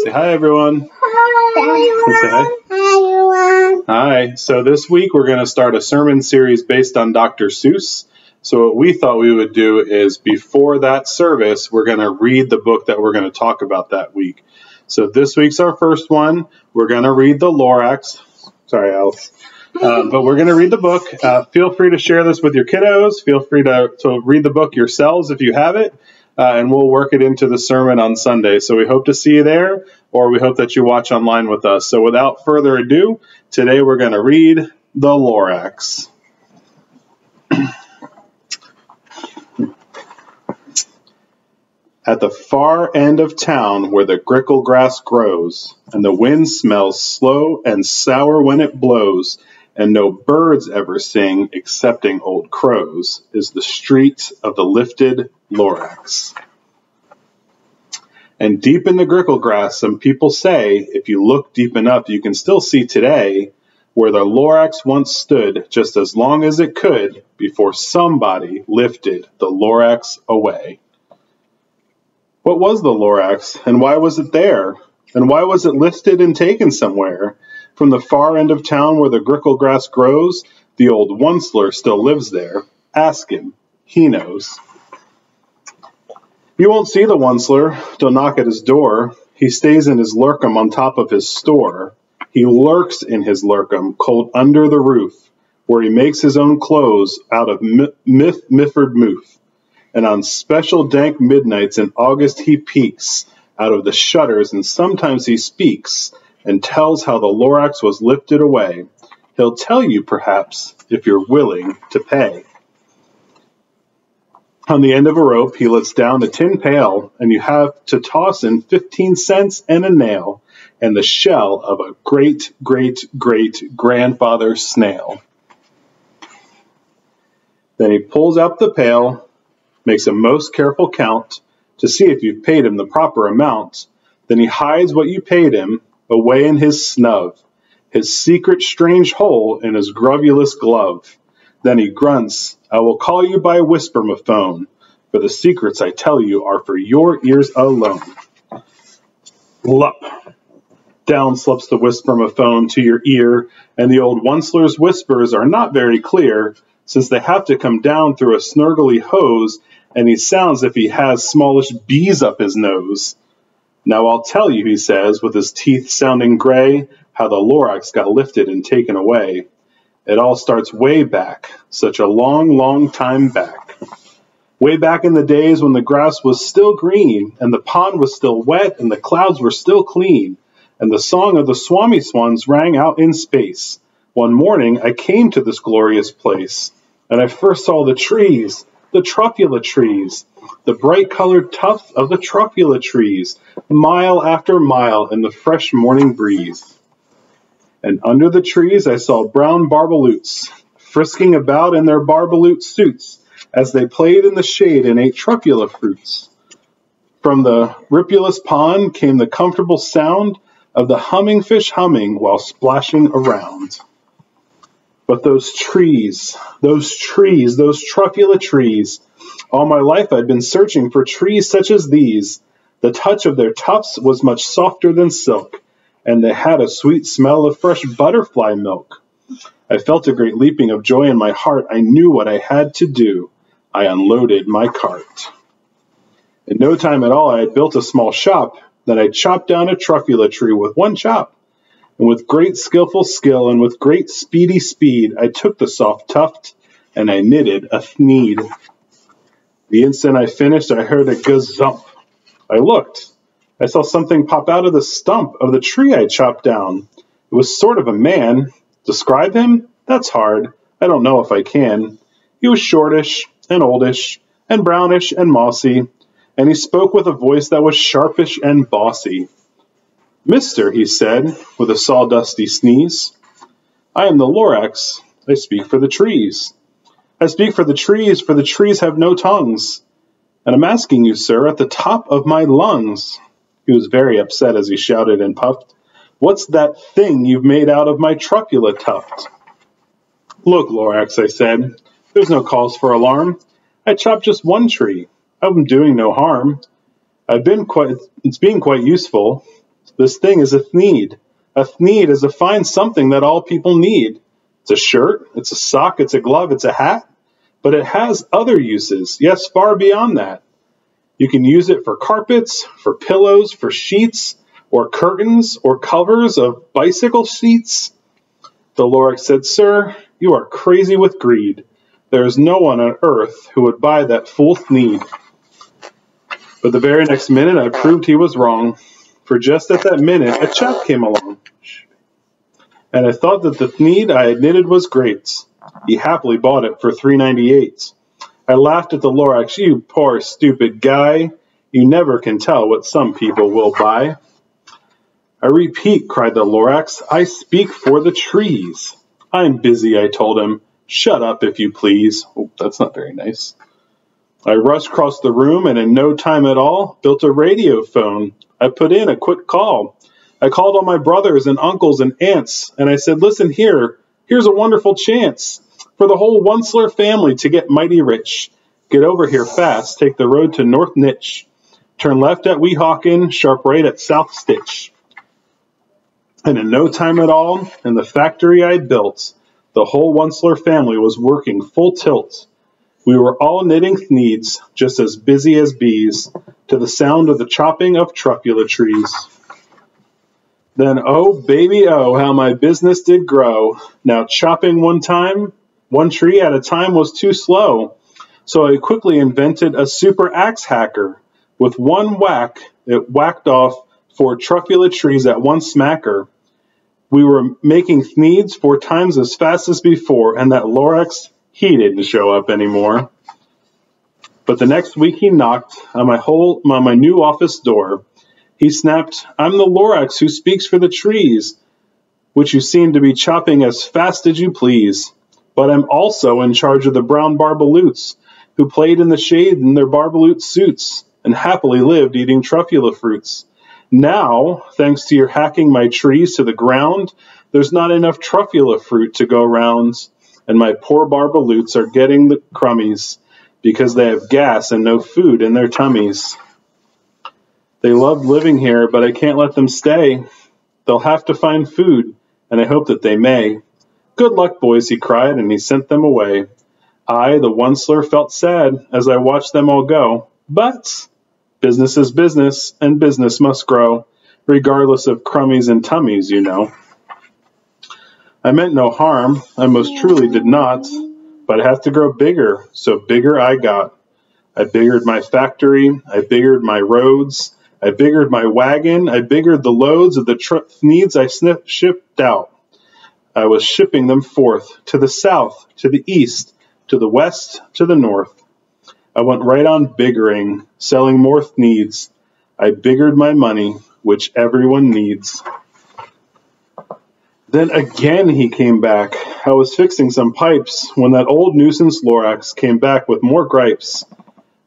Say hi, everyone. Hi. Say hi. Hi, everyone. Hi. So this week we're going to start a sermon series based on Dr. Seuss. So what we thought we would do is before that service, we're going to read the book that we're going to talk about that week. So this week's our first one. We're going to read the Lorax. Sorry, Alice. But we're going to read the book. Feel free to share this with your kiddos. Feel free to read the book yourselves if you have it. And we'll work it into the sermon on Sunday. So we hope to see you there, or we hope that you watch online with us. So without further ado, today we're going to read the Lorax. At the far end of town where the grickle grass grows, and the wind smells slow and sour when it blows, and no birds ever sing excepting old crows, is the street of the lifted Lorax. And deep in the grickle grass, some people say, if you look deep enough, you can still see today where the Lorax once stood just as long as it could before somebody lifted the Lorax away. What was the Lorax, and why was it there? And why was it lifted and taken somewhere? From the far end of town where the grickle grass grows, the old Onceler still lives there. Ask him. He knows. You won't see the Onceler. Don't knock at his door. He stays in his lurkum on top of his store. He lurks in his lurkum, cold under the roof, where he makes his own clothes out of Mifford Moof. And on special dank midnights in August he peeks out of the shutters, and sometimes he speaks and tells how the Lorax was lifted away. He'll tell you, perhaps, if you're willing to pay. On the end of a rope, he lets down the tin pail, and you have to toss in 15 cents and a nail, and the shell of a great-great-great-grandfather snail. Then he pulls out the pail, makes a most careful count to see if you've paid him the proper amount. Then he hides what you paid him away in his snub, his secret strange hole in his grovulous glove. Then he grunts, I will call you by whispermophone, for the secrets I tell you are for your ears alone. Glup! Down slips the whispermophone to your ear, and the old Onceler's whispers are not very clear, since they have to come down through a snurgly hose, and he sounds if he has smallish bees up his nose. Now I'll tell you, he says, with his teeth sounding gray, how the Lorax got lifted and taken away. It all starts way back, such a long, long time back. Way back in the days when the grass was still green, and the pond was still wet, and the clouds were still clean, and the song of the Swami Swans rang out in space. One morning I came to this glorious place, and I first saw the trees, the truffula trees, the bright-colored tufts of the truffula trees, mile after mile in the fresh morning breeze. And under the trees I saw brown barbaloots, frisking about in their barbaloot suits, as they played in the shade and ate truffula fruits. From the ripulous pond came the comfortable sound of the humming fish humming while splashing around. But those trees, those truffula trees, all my life I'd been searching for trees such as these. The touch of their tufts was much softer than silk, and they had a sweet smell of fresh butterfly milk. I felt a great leaping of joy in my heart. I knew what I had to do. I unloaded my cart. In no time at all, I had built a small shop. Then I chopped down a truffula tree with one chop. And with great skillful skill and with great speedy speed, I took the soft tuft and I knitted a thneed. The instant I finished, I heard a gazump. I looked. I saw something pop out of the stump of the tree I chopped down. It was sort of a man. Describe him? That's hard. I don't know if I can. He was shortish and oldish and brownish and mossy, and he spoke with a voice that was sharpish and bossy. Mister, he said, with a sawdusty sneeze, I am the Lorax. I speak for the trees. I speak for the trees have no tongues. And I'm asking you, sir, at the top of my lungs. He was very upset as he shouted and puffed, What's that thing you've made out of my truffula tuft? Look, Lorax, I said, there's no cause for alarm. I chopped just one tree. I'm doing no harm. It's being quite useful. This thing is a thneed. A thneed is a fine something that all people need. It's a shirt, it's a sock, it's a glove, it's a hat. But it has other uses, yes, far beyond that. You can use it for carpets, for pillows, for sheets, or curtains, or covers of bicycle seats. The Lorax said, "Sir, you are crazy with greed. There is no one on earth who would buy that fool thneed." But the very next minute I proved he was wrong, for just at that minute a chap came along. And I thought that the thneed I had knitted was great. He happily bought it for $3.98. I laughed at the Lorax. "You poor stupid guy. You never can tell what some people will buy." "I repeat," cried the Lorax, "I speak for the trees." "I'm busy," I told him. "Shut up, if you please." Oh, that's not very nice. I rushed across the room and in no time at all built a radio phone. I put in a quick call. I called all my brothers and uncles and aunts, and I said, "Listen here, here's a wonderful chance for the whole Onceler family to get mighty rich. Get over here fast, take the road to North Nitch. Turn left at Weehawken, sharp right at South Stitch." And in no time at all, in the factory I had built, the whole Onceler family was working full tilt. We were all knitting thneeds, just as busy as bees, to the sound of the chopping of truffula trees. Then, oh, baby, oh, how my business did grow. Now chopping one tree at a time was too slow. So I quickly invented a super axe hacker. With one whack, it whacked off 4 truffula trees at one smacker. We were making thneeds 4 times as fast as before, and that Lorax, he didn't show up anymore. But the next week he knocked on my new office door. He snapped, "I'm the Lorax who speaks for the trees, which you seem to be chopping as fast as you please. But I'm also in charge of the brown barbaloots, who played in the shade in their barbaloot suits, and happily lived eating truffula fruits. Now, thanks to your hacking my trees to the ground, there's not enough truffula fruit to go round, and my poor barbaloots are getting the crummies, because they have gas and no food in their tummies. They love living here, but I can't let them stay. They'll have to find food, and I hope that they may. Good luck, boys," he cried, and he sent them away. I, the Onceler, felt sad as I watched them all go. But business is business, and business must grow, regardless of crummies and tummies, you know. I meant no harm, I most truly did not, but I have to grow bigger, so bigger I got. I biggered my factory, I biggered my roads, I biggered my wagon, I biggered the loads of the thneeds I shipped out. I was shipping them forth, to the south, to the east, to the west, to the north. I went right on biggering, selling more thneeds. I biggered my money, which everyone needs. Then again he came back. I was fixing some pipes when that old nuisance Lorax came back with more gripes.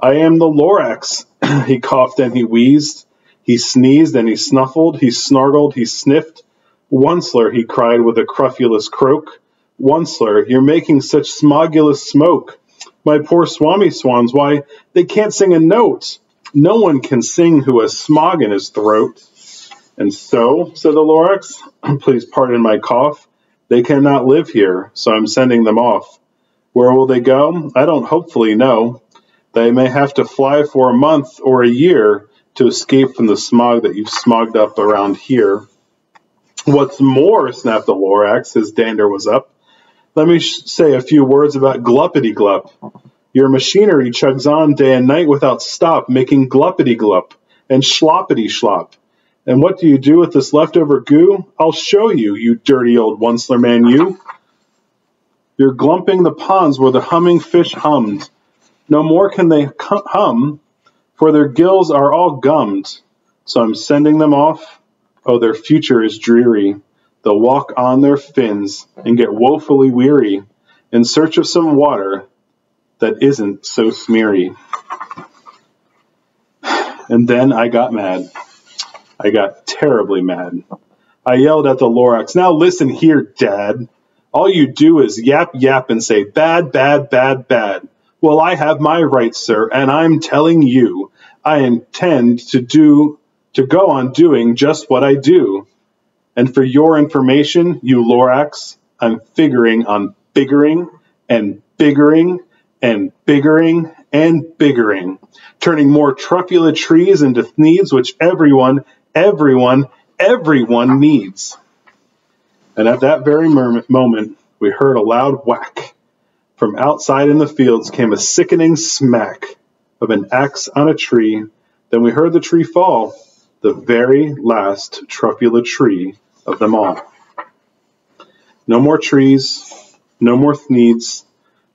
"I am the Lorax," he coughed and he wheezed. He sneezed and he snuffled, he snarled, he sniffed. "Onceler," he cried with a cruffulous croak. "Onceler, you're making such smogulous smoke. My poor swami swans, why, they can't sing a note. No one can sing who has smog in his throat." "And so," said the Lorax, "please pardon my cough, they cannot live here, so I'm sending them off. Where will they go? I don't hopefully know. They may have to fly for a month or a year to escape from the smog that you've smogged up around here." "What's more," snapped the Lorax, his dander was up, "let me say a few words about gluppity-glup. Your machinery chugs on day and night without stop, making gluppity-glup and schloppity-schlop. And what do you do with this leftover goo? I'll show you, you dirty old Onceler man, you. You're glumping the ponds where the humming fish hummed. No more can they hum, for their gills are all gummed. So I'm sending them off. Oh, their future is dreary. They'll walk on their fins and get woefully weary in search of some water that isn't so smeary." And then I got mad. I got terribly mad. I yelled at the Lorax, "Now listen here, Dad. All you do is yap, yap, and say bad, bad, bad, bad. Well, I have my rights, sir, and I'm telling you, I intend to do to go on doing just what I do. And for your information, you Lorax, I'm figuring on biggering and biggering and biggering and biggering, turning more truffula trees into needs which everyone needs. And at that very moment, we heard a loud whack. From outside in the fields came a sickening smack of an axe on a tree. Then we heard the tree fall, the very last truffula tree of them all. No more trees, no more needs,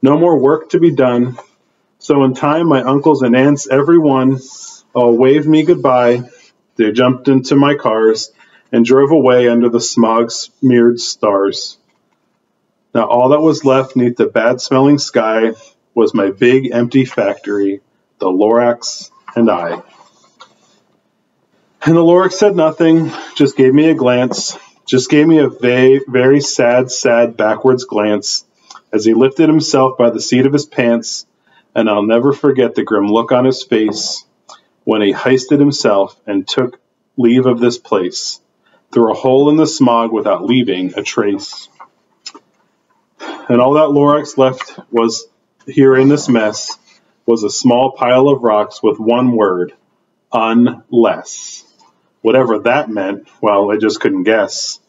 no more work to be done. So in time, my uncles and aunts, everyone, all waved me goodbye. They jumped into my cars and drove away under the smog-smeared stars. Now all that was left neath the bad-smelling sky was my big empty factory, the Lorax and I. And the Lorax said nothing, just gave me a glance, just gave me a very sad backwards glance as he lifted himself by the seat of his pants, and I'll never forget the grim look on his face when he hoisted himself and took leave of this place, through a hole in the smog without leaving a trace. And all that Lorax left was here in this mess was a small pile of rocks with one word, unless. Whatever that meant, well, I just couldn't guess.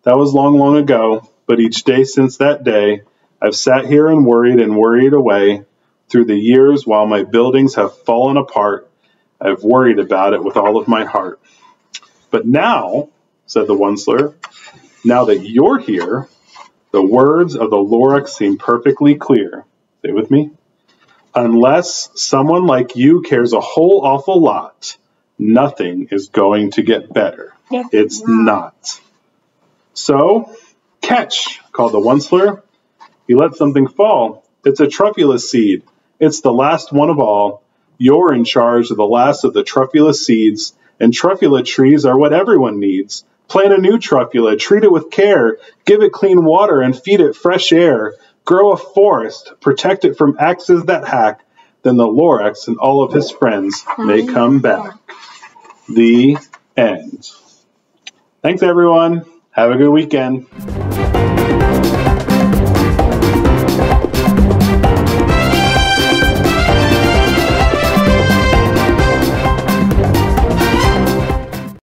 That was long ago, but each day since that day, I've sat here and worried away. Through the years, while my buildings have fallen apart, I've worried about it with all of my heart. But now, said the Onceler, now that you're here, the words of the Lorax seem perfectly clear. Say with me. Unless someone like you cares a whole awful lot, nothing is going to get better. It's not. So, catch, called the Onceler. He let something fall. It's a truffula seed. It's the last one of all. You're in charge of the last of the truffula seeds, and truffula trees are what everyone needs. Plant a new truffula, treat it with care, give it clean water and feed it fresh air. Grow a forest, protect it from axes that hack, then the Lorax and all of his friends may come back. The end. Thanks, everyone. Have a good weekend.